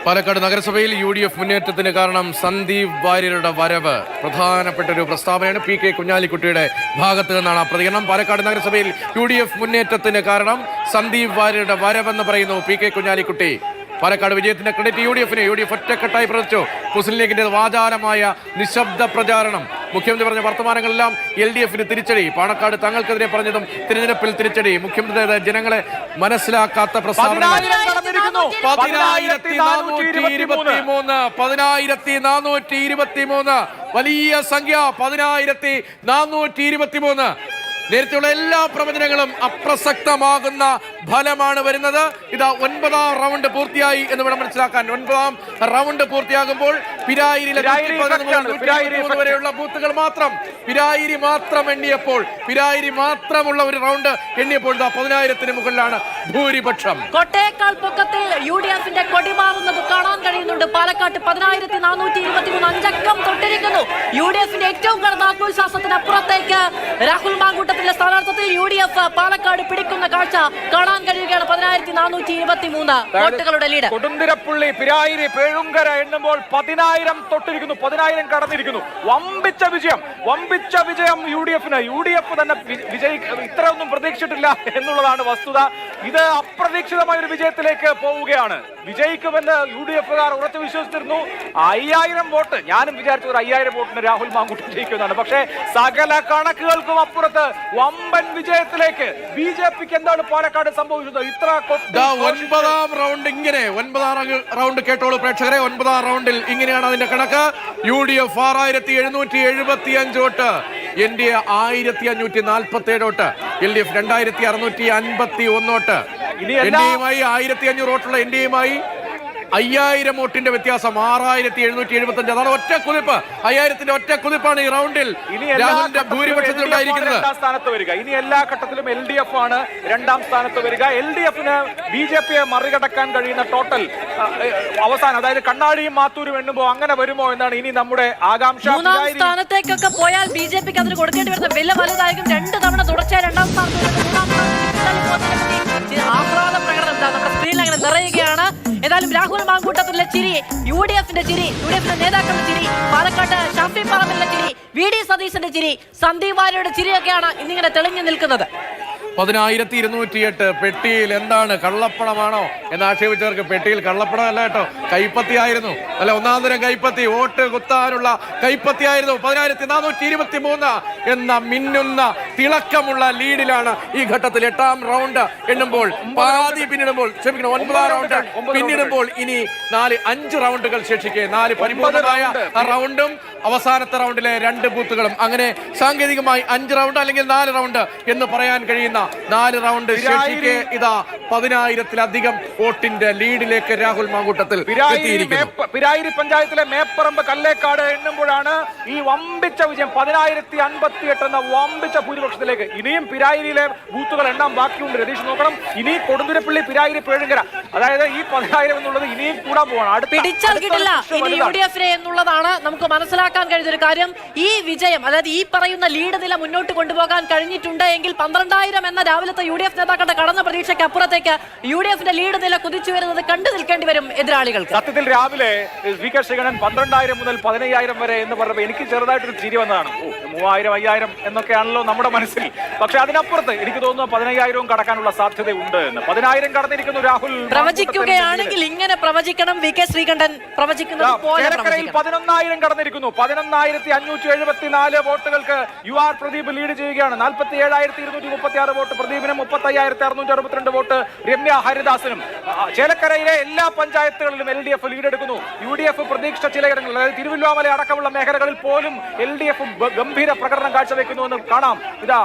പാലക്കാട് നഗരസഭയിൽ UDF മുന്നേറ്റത്തിന് കാരണം സന്ദീപ് വാര്യരുടെ വരവ്. പ്രധാനപ്പെട്ട ഒരു പ്രസ്താവനയാണ് പി കെ കുഞ്ഞാലിക്കുട്ടിയുടെ ഭാഗത്ത് നിന്നാണ് ആ പ്രതികരണം. പാലക്കാട് നഗരസഭയിൽ UDF മുന്നേറ്റത്തിന് കാരണം സന്ദീപ് വാര്യരുടെ വരവെന്ന് പറയുന്നു പി കെ കുഞ്ഞാലിക്കുട്ടി. പാലക്കാട് വിജയത്തിന്റെ ക്രെഡിറ്റ് UDF ഒറ്റക്കെട്ടായി പ്രവർത്തിച്ചു. മുസ്ലിം ലീഗിന്റെ വാചാലമായ നിശബ്ദ പ്രചാരണം, മുഖ്യമന്ത്രി പറഞ്ഞ വർത്തമാനങ്ങളെല്ലാം LDF തിരിച്ചടി. പാണക്കാട് തങ്ങൾക്കെതിരെ പറഞ്ഞതും തിരഞ്ഞെടുപ്പിൽ തിരിച്ചടി. മുഖ്യമന്ത്രി ജനങ്ങളെ മനസ്സിലാക്കാത്ത പ്രസ്താവന. 10,423 വലിയ സംഖ്യ. 10,423. നേരത്തെയുള്ള എല്ലാ പ്രവചനങ്ങളും അപ്രസക്തമാകുന്ന ഫലമാണ് വരുന്നത്. ഇതാ 9ാം റൗണ്ട് പൂർത്തിയായി എന്ന് വേണം മനസ്സിലാക്കാൻ. 9ാം റൗണ്ട് പൂർത്തിയാകുമ്പോൾ പിരായിരിയിലെ വരെയുള്ള ബൂത്തുകൾ മാത്രം, പിരായിരി മാത്രം എണ്ണിയപ്പോൾ, പിരായിരി മാത്രമുള്ള ഒരു റൗണ്ട് എണ്ണിയപ്പോൾ 10,000-ന് മുകളിലാണ് ഭൂരിപക്ഷം. കൊട്ടേക്കാൾ പൊക്കത്തിൽ UDF-ന്റെ കൊടിമാറുന്നത് കാണാൻ കഴിയുന്നുണ്ട്. പാലക്കാട്ട് 10,423 അഞ്ചക്കം തൊട്ടിരിക്കുന്നു. UDF-ന്റെ ഏറ്റവും കടന്ന ആത്മവിശ്വാസത്തിനപ്പുറത്തേക്ക് രാഹുൽ മാങ്കൂട്ടത്തിന്റെ സ്ഥാനാർത്ഥത്തിൽ UDF പാലക്കാട് പിടിക്കുന്ന കാഴ്ച കാണാൻ കഴിയുകയാണ്. 10,423 വോട്ടുകളുടെ ലീഡ്. കൊടുന്തിരപ്പള്ളി, പിരായിരി, പേഴുങ്കര എണ്ണുമ്പോൾ 10,000 തൊട്ടിരിക്കുന്നു, 10,000 കടന്നിരിക്കുന്നു. വമ്പിച്ച വിജയം UDF-ന്. UDF തന്നെ ഇത്രയൊന്നും പ്രതീക്ഷിച്ചിട്ടില്ല എന്നുള്ളതാണ് വസ്തുത. ഇത് അപ്രതീക്ഷിതമായ ഒരു വിജയത്തിലേക്ക് പോവുകയാണ്. വിജയിക്കുമെന്ന് UDF-കാർ ഉറച്ചു വിശ്വസിച്ചിരുന്നു. 5,000 വോട്ട്, ഞാനും വിചാരിച്ചു ഒരു 5,000 വോട്ടിന് രാഹുൽ മാങ്കൂട്ടം ജയിക്കുന്നതാണ്. പക്ഷേ സകല കണക്കുകൾക്കും അപ്പുറത്ത് വമ്പൻ വിജയത്തിലേക്ക് BJP-ക്ക് എന്താണ് പാലക്കാട് സംഭവിച്ചത്? ഇത്ര 9ാം റൗണ്ട് ഇങ്ങനെ, 9ാം റൗണ്ട് കേട്ടോളൂ പ്രേക്ഷകരെ. 9ാം റൗണ്ടിൽ ഇങ്ങനെയാണ് അതിന്റെ കണക്ക്. UDF 6,775 vote, NDA 1,547 vote, LDF 2,651 vote. NDA-യുമായി 1,500 വോട്ടുള്ള NDA-യുമായി 5,000 വോട്ടിന്റെ വ്യത്യാസം. 6,775. അതാണ് ഒറ്റ കുതിപ്പ്. 5,000-ന്റെ ഒറ്റ കുതിപ്പാണ് ഈ റൗണ്ടിൽ രാഹുലിന്റെ ഭൂരിപക്ഷത്തിലുണ്ടായിരിക്കുന്നത്. ഇനി എല്ലാ ഘട്ടത്തിലും LDF ആണ് രണ്ടാം സ്ഥാനത്ത് വരിക. LDF-ന് BJP-യെ മറികടക്കാൻ കഴിയുന്ന ടോട്ടൽ അവസാനം, അതായത് കണ്ണാടിയും മാത്തൂരും എണ്ണുമ്പോ അങ്ങനെ വരുമോ എന്നാണ് ഇനി നമ്മുടെ ആകാംക്ഷ. 3ാം സ്ഥാനത്തേക്കൊക്കെ പോയാൽ BJP-ക്ക് അതിന് കൊടുക്കേണ്ടി വരുന്ന വില വലുതായിരിക്കും. 2 തവണ തുടർച്ചയായി 2ാം സ്ഥാനത്ത് ആഹ്ലാദ പ്രകടനം നമ്മുടെ സ്ക്രീനിൽ അങ്ങനെ നിറയുകയാണ്. ഏതായാലും രാഹുൽ മാങ്കൂട്ടത്തിന്റെ ചിരി, UDF-ന്റെ ചിരി, UDF-ന്റെ നേതാക്കളുടെ ചിരി, പാലക്കാട്ട് ഷാഫി പറമ്പിലിന്റെ ചിരി, VD സതീശന്റെ ചിരി, സന്ദീപ് വാര്യരുടെ ചിരിയൊക്കെയാണ് ഇന്നിങ്ങനെ തെളിഞ്ഞു നിൽക്കുന്നത്. 10,208 പെട്ടിയിൽ എന്താണ്, കള്ളപ്പണമാണോ എന്ന് ആക്ഷേപിച്ചവർക്ക് പെട്ടിയിൽ കള്ളപ്പണം അല്ല കേട്ടോ, കൈപ്പത്തിയായിരുന്നു. അല്ല, ഒന്നാന്തരം കൈപ്പത്തി, വോട്ട് കുത്താനുള്ള കൈപ്പത്തിയായിരുന്നു. 10,423 എന്ന മിന്നുന്ന തിളക്കമുള്ള ലീഡിലാണ് ഈ ഘട്ടത്തിൽ 8ാം റൗണ്ട് എണ്ണുമ്പോൾ, പാതി പിന്നിടുമ്പോൾ, ക്ഷമിക്കണം 9ാം റൗണ്ട് പിന്നിടുമ്പോൾ ഇനി 5 റൗണ്ടുകൾ ശേഷിക്കെ, 4 പരിപൂർണമായ റൗണ്ടും അവസാനത്തെ റൗണ്ടിലെ 2 ബൂത്തുകളും, അങ്ങനെ സാങ്കേതികമായി 5 റൗണ്ട് അല്ലെങ്കിൽ 4 റൗണ്ട് എന്ന് പറയാൻ കഴിയുന്ന 4 റൗണ്ട് ശേഷിക്കെ ഇതാ 10,000-ലധികം വോട്ടിന്റെ ലീഡിലേക്ക് രാഹുൽ മാങ്കൂട്ടത്തിൽ എത്തിയിരിക്കുന്നു. പിരായിരി പഞ്ചായത്തിലെ മേപ്പറമ്പ് കല്ലേക്കാട് എണ്ണുമ്പോഴാണ് ഈ വമ്പിച്ച വിജയം. 10,058 എന്ന വമ്പിച്ച ഭൂരിപക്ഷത്തിലേക്ക്. ഇനിയും പിരായിരിയിലെ ബൂത്തുകൾ എണ്ണാൻ ബാക്കിയുണ്ട്. രതീഷ് നോക്കണം. ഇനി കൊടുന്തിരപ്പള്ളി, പിരായിരി, പേഴുങ്കര, അതായത് ഈ 10,000 എന്നുള്ളത് ഇനിയും കൂടാൻ പോവാണ്. പിടിച്ചാൽ കിട്ടില്ല ഇനി UDF-നെ എന്നുള്ളതാണ് നമുക്ക് മനസ്സിലാക്കാൻ കഴിയുന്ന ഒരു കാര്യം. ഈ വിജയം, അതായത് ഈ പറയുന്ന ലീഡ് നില മുന്നോട്ട് കൊണ്ടുപോകാൻ കഴിഞ്ഞിട്ടുണ്ട് എങ്കിൽ 12,000 എന്ന രാവിലത്തെ UDF നേതാക്കളുടെ കടന്ന പ്രതീക്ഷയ്ക്ക് അപ്പുറത്തേക്ക് UDF-ന്റെ ലീഡ് നില കുതിച്ചു വരുന്നത് കണ്ടു നിൽക്കേണ്ടി വരും എതിരാളികൾക്ക്. സത്യത്തിൽ രാവിലെ VK ശ്രീകണ്ഠൻ 12,000 മുതൽ 15,000 വരെ എന്ന് പറഞ്ഞപ്പോൾ എനിക്ക് ചെറുതായിട്ടൊരു ചിരി വന്നതാണ്. 3,000, 5,000 എന്നൊക്കെയാണല്ലോ നമ്മുടെ മനസ്സിൽ. പക്ഷെ അതിനപ്പുറത്ത് എനിക്ക് തോന്നുന്നു 15,000 കടക്കാനുള്ള സാധ്യതയുണ്ട് എന്ന്. 10,000 കടന്നിരിക്കുന്നു രാഹുൽ. പ്രവചിക്കുകയാണെങ്കിൽ ഇങ്ങനെ പ്രവചിക്കണം. VK ശ്രീകണ്ഠൻ പ്രവചിക്കുന്നത് പോലെ 11,000 കടന്നിരിക്കുന്നു. 11,574 വോട്ടുകൾക്ക് UR പ്രദീപ് ലീഡ് ചെയ്യുകയാണ്. 47,236 വോട്ട് പ്രദീപിനും, 35,662 വോട്ട് രമ്യ ഹരിദാസിനും. ചേലക്കരയിലെ എല്ലാ പഞ്ചായത്തുകളിലും LDF ലീഡ് എടുക്കുന്നു. UDF പ്രതീക്ഷിച്ച ചിലയിടങ്ങളിൽ, അതായത് തിരുവല്ലോമല അടക്കമുള്ള മേഖലകളിൽ പോലും LDF ഗംഭീര പ്രകടനം കാഴ്ചവെക്കുന്നു എന്ന് കാണാം. ഇതാ